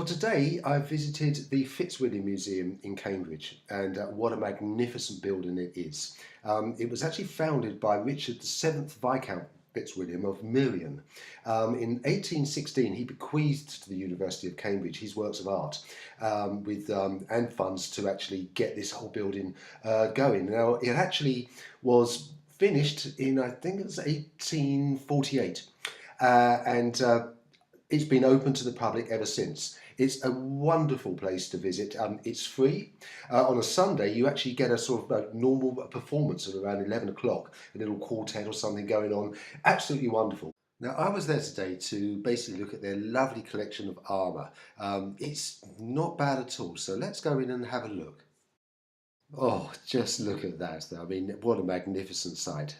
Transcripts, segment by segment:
Well, today I visited the Fitzwilliam Museum in Cambridge, and what a magnificent building it is. It was actually founded by Richard the Seventh Viscount Fitzwilliam of Miriam. In 1816, he bequeathed to the University of Cambridge his works of art and funds to actually get this whole building going. Now, it actually was finished in, I think it was 1848, and it's been open to the public ever since. It's a wonderful place to visit. It's free. On a Sunday, you actually get a sort of normal performance at around 11 o'clock, a little quartet or something going on. Absolutely wonderful. Now, I was there today to basically look at their lovely collection of armour. It's not bad at all, so let's go in and have a look. Oh, just look at that. I mean, what a magnificent sight.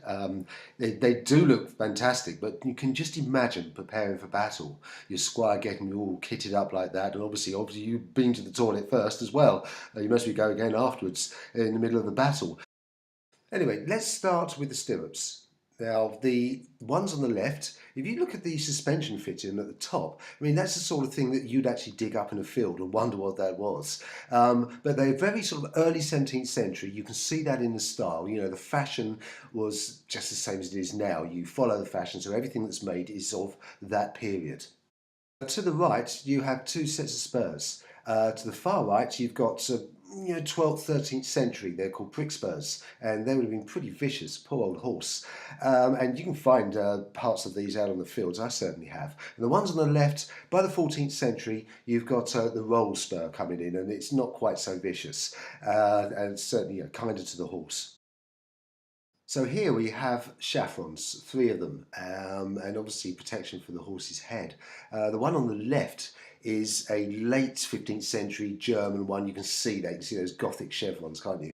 They do look fantastic, but you can just imagine preparing for battle. Your squire getting you all kitted up like that, and obviously you've been to the toilet first as well. You must be going again afterwards in the middle of the battle. Anyway, let's start with the stirrups. Now, the ones on the left, if you look at the suspension fitting at the top, I mean, that's the sort of thing that you'd actually dig up in a field and wonder what that was. But they're very sort of early 17th century. You can see that in the style. You know, the fashion was just the same as it is now. You follow the fashion, so everything that's made is of that period. To the right, you have two sets of spurs. To the far right, you've got 12th, 13th century. They're called prick spurs, and they would have been pretty vicious. Poor old horse. And you can find parts of these out on the fields. I certainly have. And the ones on the left, by the 14th century, you've got the roll spur coming in, and it's not quite so vicious, and certainly kinder to the horse. So here we have chaperons, three of them, and obviously protection for the horse's head. The one on the left is a late 15th century German one. You can see that. You can see those Gothic chevrons, can't you?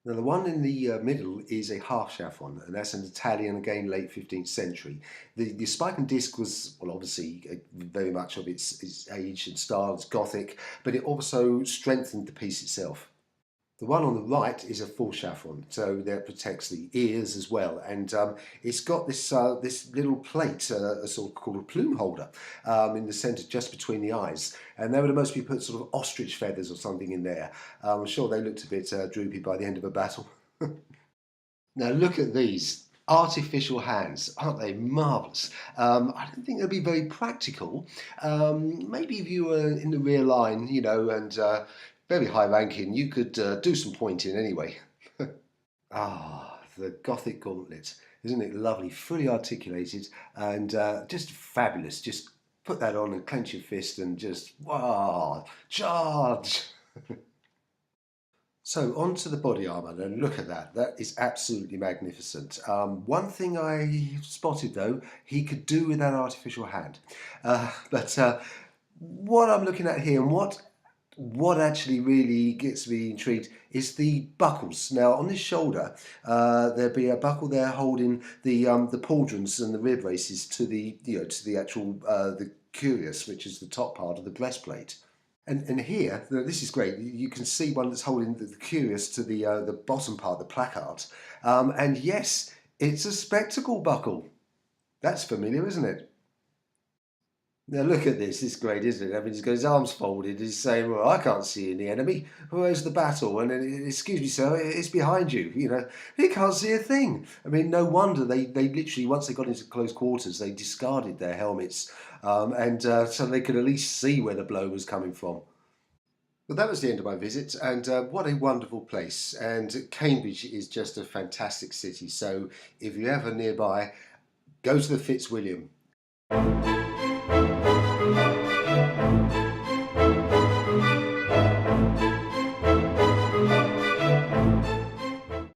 Now the one in the middle is a half chaperon, and that's an Italian, again late 15th century. The spike and disc was, well, obviously very much of its age and style, it's Gothic, but it also strengthened the piece itself. The one on the right is a full chaperon, so that protects the ears as well, and it's got this little plate, a sort of called a plume holder, in the centre, just between the eyes, and they would have mostly put sort of ostrich feathers or something in there. I'm sure they looked a bit droopy by the end of a battle. Now look at these. Artificial hands, aren't they marvellous? I don't think they'd be very practical. Maybe if you were in the rear line, and very high ranking, you could do some pointing anyway. The Gothic gauntlet. Isn't it lovely? Fully articulated and just fabulous. Just put that on and clench your fist and just, wow, charge! So on to the body armour, and look at that. That is absolutely magnificent. One thing I spotted though, he could do with that artificial hand. But what I'm looking at here, and what actually really gets me intrigued is the buckles. Now on this shoulder, there'll be a buckle there holding the pauldrons and the rib races to the actual the cuirass, which is the top part of the breastplate. And here, this is great. You can see one that's holding the cuirass to the bottom part, the placard. And yes, it's a spectacle buckle. That's familiar, isn't it? Now look at this, it's great, isn't it? I mean, he's got his arms folded, he's saying, well, I can't see any enemy, where's the battle? And then, excuse me sir, it's behind you, he can't see a thing. I mean, no wonder they literally, once they got into close quarters, they discarded their helmets, and so they could at least see where the blow was coming from. Well, that was the end of my visit, and what a wonderful place. And Cambridge is just a fantastic city, so if you're ever nearby, go to the Fitzwilliam.